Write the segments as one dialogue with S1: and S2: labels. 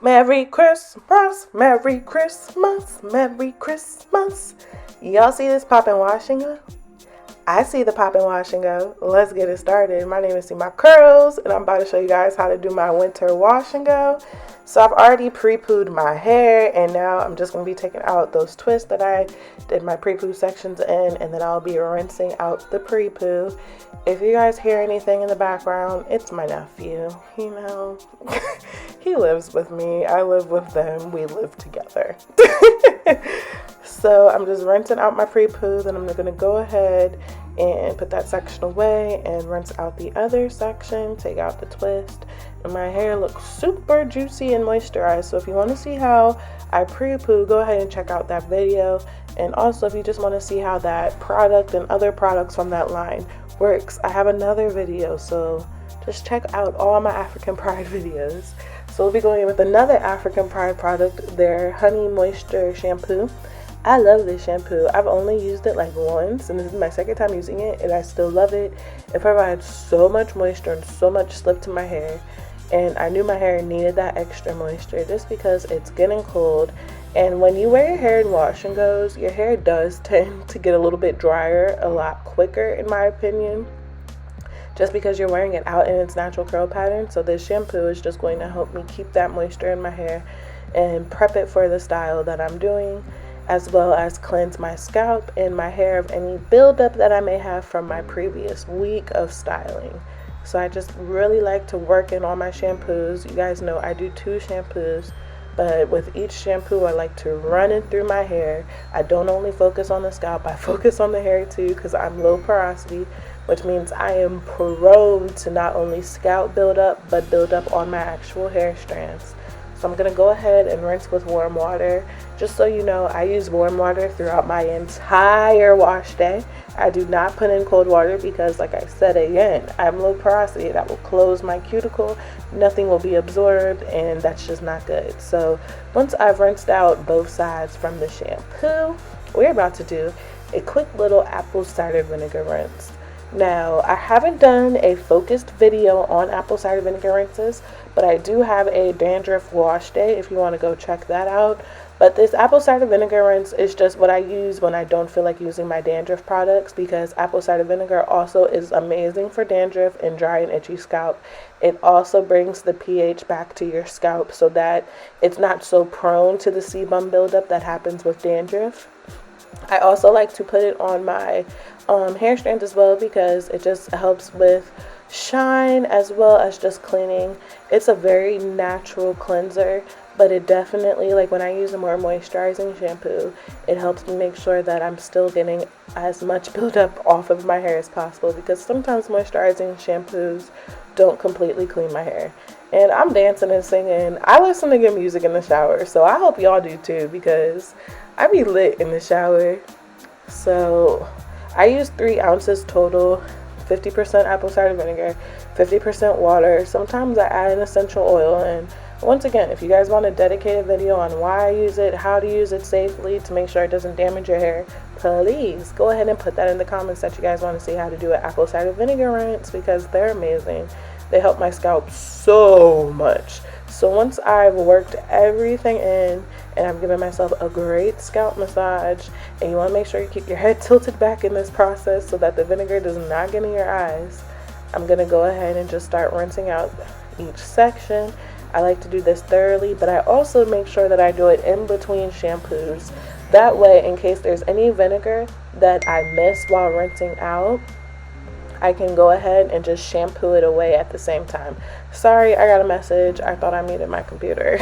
S1: Merry Christmas, Merry Christmas, Merry Christmas. Y'all see this pop and wash and go? I see the pop and wash and go. Let's get it started. My name is CeeMyCurlz, and I'm about to show you guys how to do my winter wash and go. So I've already pre-pooed my hair, and now I'm just going to be taking out those twists that I did my pre-poo sections in, and then I'll be rinsing out the pre-poo. If you guys hear anything in the background, it's my nephew. You know, he lives with me. I live with them. We live together. So I'm just rinsing out my pre-poo, then I'm going to go ahead and put that section away and rinse out the other section, take out the twist, and my hair looks super juicy and moisturized. So if you want to see how I pre-poo, go ahead and check out that video. And also if you just want to see how that product and other products from that line works, I have another video, so just check out all my African Pride videos. So we'll be going in with another African Pride product, their Honey Moisture Shampoo. I love this shampoo. I've only used it like once, and this is my second time using it, and I still love it. It provides so much moisture and so much slip to my hair, and I knew my hair needed that extra moisture just because it's getting cold. And when you wear your hair in wash and goes, your hair does tend to get a little bit drier a lot quicker, in my opinion, just because you're wearing it out in its natural curl pattern. So this shampoo is just going to help me keep that moisture in my hair and prep it for the style that I'm doing, as well as cleanse my scalp and my hair of any buildup that I may have from my previous week of styling. So I just really like to work in all my shampoos. You guys know I do 2 shampoos, but with each shampoo I like to run it through my hair. I don't only focus on the scalp, I focus on the hair too, because I'm low porosity, which means I am prone to not only scalp buildup, but buildup on my actual hair strands. So I'm going to go ahead and rinse with warm water. Just so you know, I use warm water throughout my entire wash day. I do not put in cold water because, like I said again, I'm low porosity. That will close my cuticle. Nothing will be absorbed, and that's just not good. So once I've rinsed out both sides from the shampoo, we're about to do a quick little apple cider vinegar rinse. Now, I haven't done a focused video on apple cider vinegar rinses, but I do have a dandruff wash day if you want to go check that out. But this apple cider vinegar rinse is just what I use when I don't feel like using my dandruff products, because apple cider vinegar also is amazing for dandruff and dry and itchy scalp. It also brings the pH back to your scalp so that it's not so prone to the sebum buildup that happens with dandruff. I also like to put it on my hair strands as well, because it just helps with shine as well as just cleaning. It's a very natural cleanser, but it definitely, like when I use a more moisturizing shampoo, it helps me make sure that I'm still getting as much buildup off of my hair as possible, because sometimes moisturizing shampoos don't completely clean my hair. And I'm dancing and singing. I listen to good music in the shower, so I hope y'all do too, because I be lit in the shower. So I use 3 ounces total, 50% apple cider vinegar, 50% water. Sometimes I add an essential oil. And once again, if you guys want a dedicated video on why I use it, how to use it safely to make sure it doesn't damage your hair, please go ahead and put that in the comments that you guys want to see how to do an apple cider vinegar rinse, because they're amazing. They help my scalp so much. So once I've worked everything in and I'm giving myself a great scalp massage, and you want to make sure you keep your head tilted back in this process so that the vinegar does not get in your eyes, I'm going to go ahead and just start rinsing out each section. I like to do this thoroughly, but I also make sure that I do it in between shampoos. That way, in case there's any vinegar that I miss while rinsing out, I can go ahead and just shampoo it away at the same time. Sorry, I got a message. I thought I muted my computer.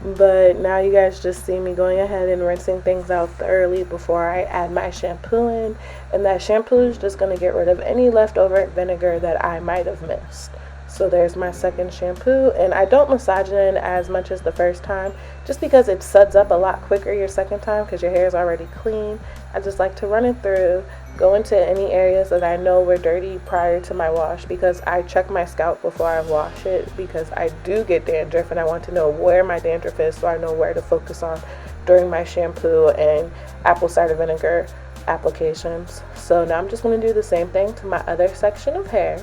S1: But now you guys just see me going ahead and rinsing things out thoroughly before I add my shampoo in. And that shampoo is just going to get rid of any leftover vinegar that I might have missed. So there's my second shampoo, and I don't massage it in as much as the first time, just because it suds up a lot quicker your second time because your hair is already clean. I just like to run it through, go into any areas that I know were dirty prior to my wash, because I check my scalp before I wash it, because I do get dandruff and I want to know where my dandruff is so I know where to focus on during my shampoo and apple cider vinegar applications. So now I'm just going to do the same thing to my other section of hair.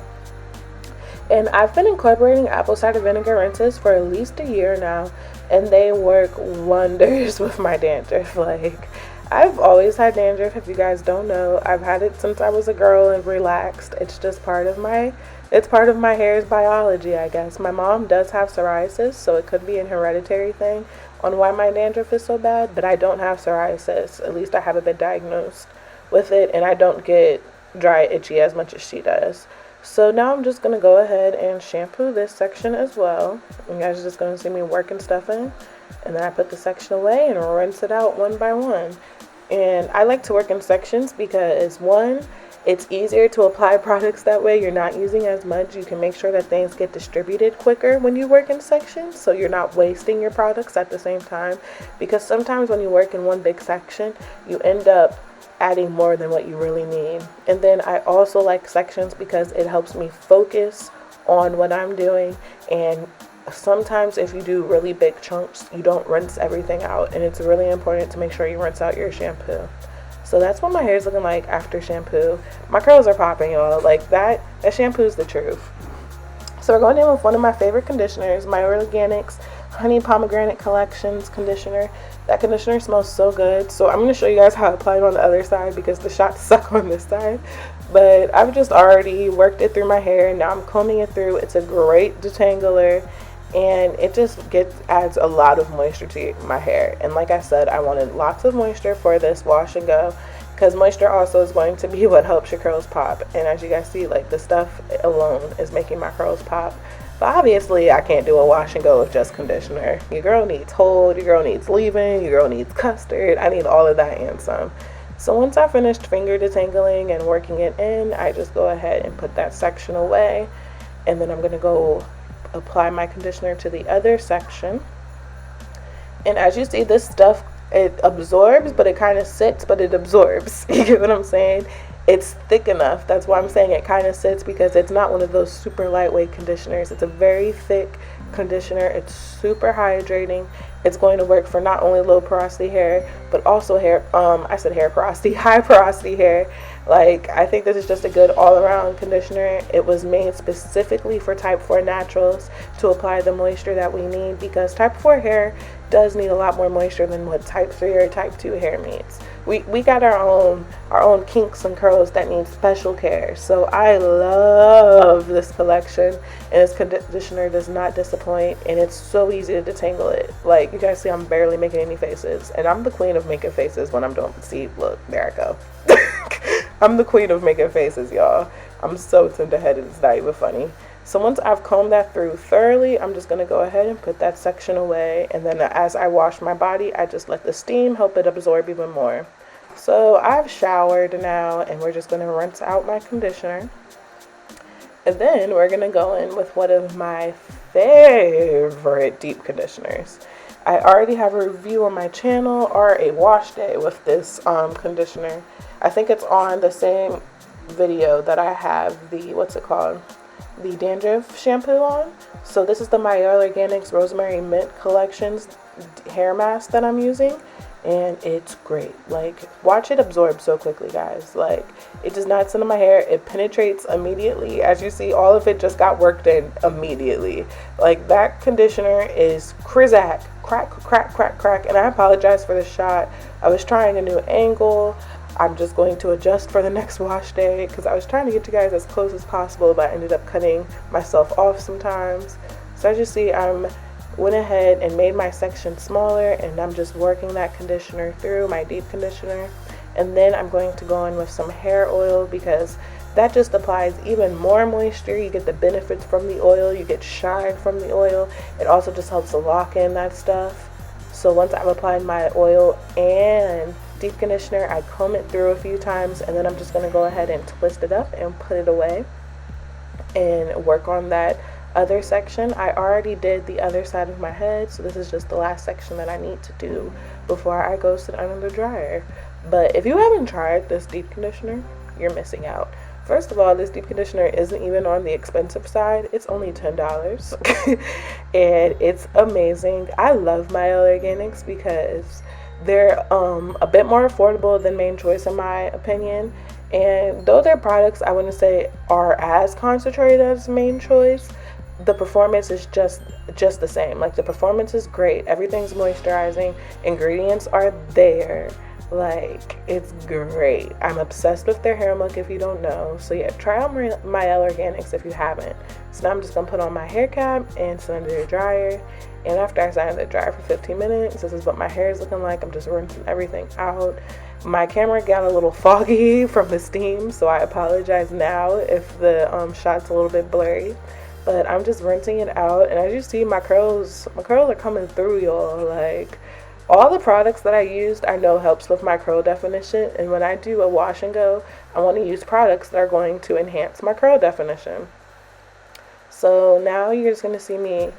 S1: And I've been incorporating apple cider vinegar rinses for at least a year now, and they work wonders with my dandruff. Like, I've always had dandruff, if you guys don't know. I've had it since I was a girl and relaxed. It's just part of my hair's biology, I guess. My mom does have psoriasis, so it could be an hereditary thing on why my dandruff is so bad, but I don't have psoriasis. At least I haven't been diagnosed with it, and I don't get dry, itchy as much as she does. So now I'm just going to go ahead and shampoo this section as well. You guys are just going to see me working stuff in. And then I put the section away and rinse it out one by one. And I like to work in sections because, one, it's easier to apply products that way. You're not using as much. You can make sure that things get distributed quicker when you work in sections, so you're not wasting your products at the same time. Because sometimes when you work in one big section, you end up adding more than what you really need. And then I also like sections because it helps me focus on what I'm doing. And sometimes if you do really big chunks, you don't rinse everything out, and it's really important to make sure you rinse out your shampoo. So that's what my hair is looking like after shampoo. My curls are popping, y'all. Like, that shampoo's the truth. So we're going in with one of my favorite conditioners, Mielle Organics Honey Pomegranate Collections conditioner. That conditioner smells so good. So I'm going to show you guys how I apply it on the other side because the shots suck on this side. But I've just already worked it through my hair, and now I'm combing it through. It's a great detangler, and it just adds a lot of moisture to my hair. And like I said, I wanted lots of moisture for this wash and go, because moisture also is going to be what helps your curls pop. And as you guys see, like, the stuff alone is making my curls pop. But obviously I can't do a wash and go with just conditioner. Your girl needs hold, your girl needs leave-in, your girl needs custard. I need all of that and some. So once I finished finger detangling and working it in, I just go ahead and put that section away, and then I'm going to go apply my conditioner to the other section. And as you see, this stuff, it absorbs, but it kind of sits, but it absorbs. You get what I'm saying? It's thick enough. That's why I'm saying it kind of sits, because it's not one of those super lightweight conditioners. It's a very thick conditioner. It's super hydrating. It's going to work for not only low porosity hair, but also hair porosity, high porosity hair. Like, I think this is just a good all-around conditioner. It was made specifically for type 4 naturals to apply the moisture that we need, because type 4 hair does need a lot more moisture than what type 3 or type 2 hair needs. We got our own kinks and curls that need special care. So I love this collection, and this conditioner does not disappoint, and it's so easy to detangle it. Like, you guys see, I'm barely making any faces, and I'm the queen of making faces when I'm doing, see, look, there I go. I'm the queen of making faces, y'all. I'm so tender-headed, it's not even funny. So once I've combed that through thoroughly, I'm just going to go ahead and put that section away. And then as I wash my body, I just let the steam help it absorb even more. So I've showered now, and we're just going to rinse out my conditioner. And then we're going to go in with one of my favorite deep conditioners. I already have a review on my channel, or a wash day with this conditioner. I think it's on the same video that I have the, the dandruff shampoo on. So this is the Mielle Organics Rosemary Mint Collections hair mask that I'm using, and it's great. Like, watch it absorb so quickly, guys. Like, it does not sit in my hair. It penetrates immediately. As you see, all of it just got worked in immediately. Like, that conditioner is crack, and I apologize for the shot. I was trying a new angle. I'm just going to adjust for the next wash day, because I was trying to get you guys as close as possible, but I ended up cutting myself off sometimes. So as you see, I went ahead and made my section smaller, and I'm just working that conditioner through, my deep conditioner. And then I'm going to go in with some hair oil, because that just applies even more moisture. You get the benefits from the oil, you get shine from the oil. It also just helps to lock in that stuff. So once I've applied my oil and deep conditioner, I comb it through a few times, and then I'm just going to go ahead and twist it up and put it away and work on that other section. I already did the other side of my head, so this is just the last section that I need to do before I go sit under the dryer. But if you haven't tried this deep conditioner, you're missing out. First of all, this deep conditioner isn't even on the expensive side. It's only $10 and it's amazing. I love Mielle Organics because they're a bit more affordable than Main Choice in my opinion, And though their products, I wouldn't say are as concentrated as Main Choice, the performance is just the same. Like, the performance is great, everything's moisturizing, ingredients are there, like, it's great. I'm obsessed with their hair look if you don't know. So yeah, try out Mielle Organics if you haven't. So now I'm just gonna put on my hair cap and sit under the dryer. And after I sat under the dryer for 15 minutes, this is what my hair is looking like. I'm just rinsing everything out. My camera got a little foggy from the steam, so I apologize now if the shot's a little bit blurry. But I'm just rinsing it out, and as you see, my curls are coming through, y'all. Like, all the products that I used, I know helps with my curl definition, and when I do a wash and go, I want to use products that are going to enhance my curl definition. So now you're just going to see me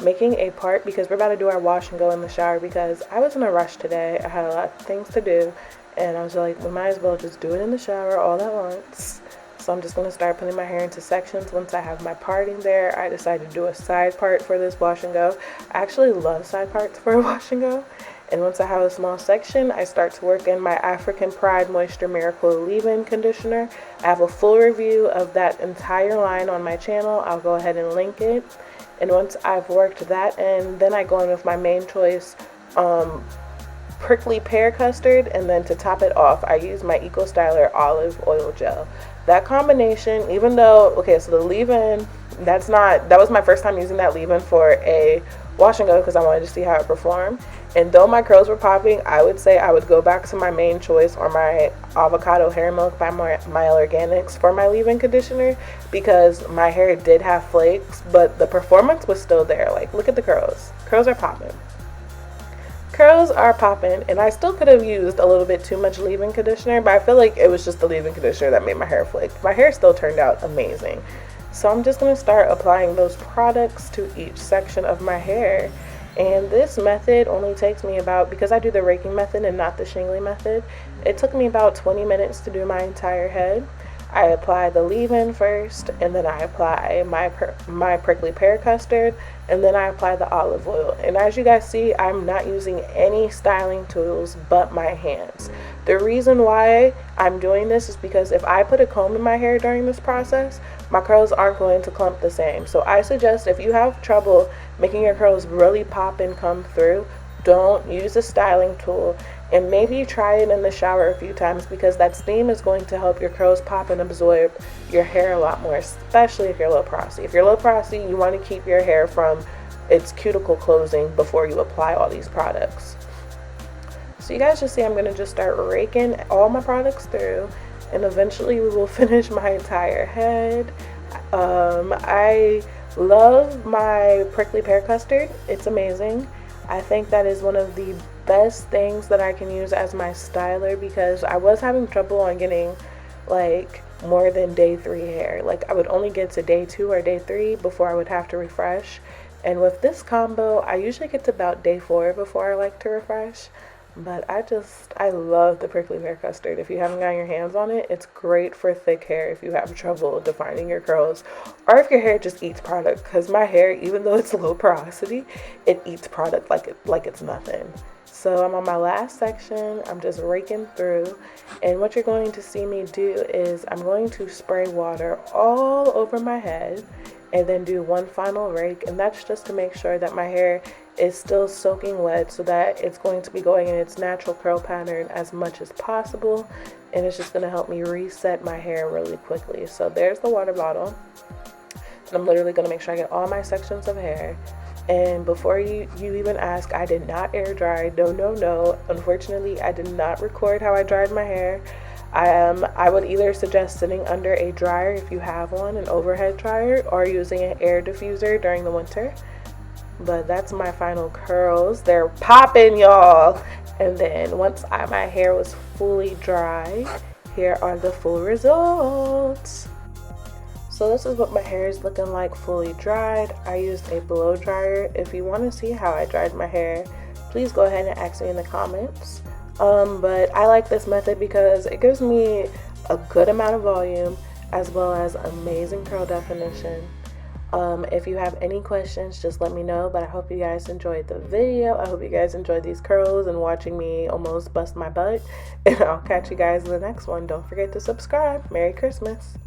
S1: making a part, because we're about to do our wash and go in the shower, because I was in a rush today. I had a lot of things to do, and I was like, we might as well just do it in the shower all at once. So I'm just going to start putting my hair into sections. Once I have my parting there, I decided to do a side part for this wash and go. I actually love side parts for a wash and go. And once I have a small section, I start to work in my African Pride Moisture Miracle Leave-In Conditioner. I have a full review of that entire line on my channel. I'll go ahead and link it. And once I've worked that in, then I go in with my Main Choice Prickly Pear Custard, and then to top it off, I use my Eco Styler Olive Oil Gel. That combination, even though, okay, so the leave-in, that was my first time using that leave-in for a wash and go, because I wanted to see how it performed. And though my curls were popping, I would say I would go back to my Main Choice or my Avocado Hair Milk by Mielle Organics for my leave-in conditioner, because my hair did have flakes, but the performance was still there. Like, look at the curls. Curls are popping. Curls are popping, and I still could have used a little bit too much leave-in conditioner, but I feel like it was just the leave-in conditioner that made my hair flake. My hair still turned out amazing. So I'm just going to start applying those products to each section of my hair. And this method only takes me about, because I do the raking method and not the shingly method, it took me about 20 minutes to do my entire head. I apply the leave-in first, and then I apply my Prickly Pear Custard, and then I apply the olive oil. And as you guys see, I'm not using any styling tools but my hands. The reason why I'm doing this is because if I put a comb in my hair during this process, my curls aren't going to clump the same. So I suggest, if you have trouble making your curls really pop and come through, don't use a styling tool, and maybe try it in the shower a few times, because that steam is going to help your curls pop and absorb your hair a lot more, especially if you're low porosity. If you're low porosity, you want to keep your hair from its cuticle closing before you apply all these products. So you guys just see I'm going to just start raking all my products through, and eventually we will finish my entire head. I love my Prickly Pear Custard. It's amazing. I think that is one of the best things that I can use as my styler, because I was having trouble on getting like more than day 3 hair. Like, I would only get to day 2 or day 3 before I would have to refresh. And with this combo, I usually get to about day 4 before I like to refresh. But I love the Prickly Pear Custard. If you haven't gotten your hands on it, it's great for thick hair if you have trouble defining your curls, or if your hair just eats product, because my hair, even though it's low porosity, it eats product like it's nothing. So I'm on my last section. I'm just raking through, and what you're going to see me do is I'm going to spray water all over my head and then do one final rake, and that's just to make sure that my hair is still soaking wet, so that it's going to be going in its natural curl pattern as much as possible, and it's just going to help me reset my hair really quickly. So there's the water bottle, and I'm literally going to make sure I get all my sections of hair. And before you even ask, I did not air dry. No. Unfortunately, I did not record how I dried my hair. I would either suggest sitting under a dryer if you have one, an overhead dryer, or using an air diffuser during the winter. But that's my final curls. They're popping, y'all. And then once my hair was fully dry, here are the full results. So this is what my hair is looking like fully dried. I used a blow dryer. If you want to see how I dried my hair, please go ahead and ask me in the comments. But I like this method because it gives me a good amount of volume as well as amazing curl definition. If you have any questions, just let me know. But I hope you guys enjoyed the video. I hope you guys enjoyed these curls and watching me almost bust my butt. And I'll catch you guys in the next one. Don't forget to subscribe. Merry Christmas.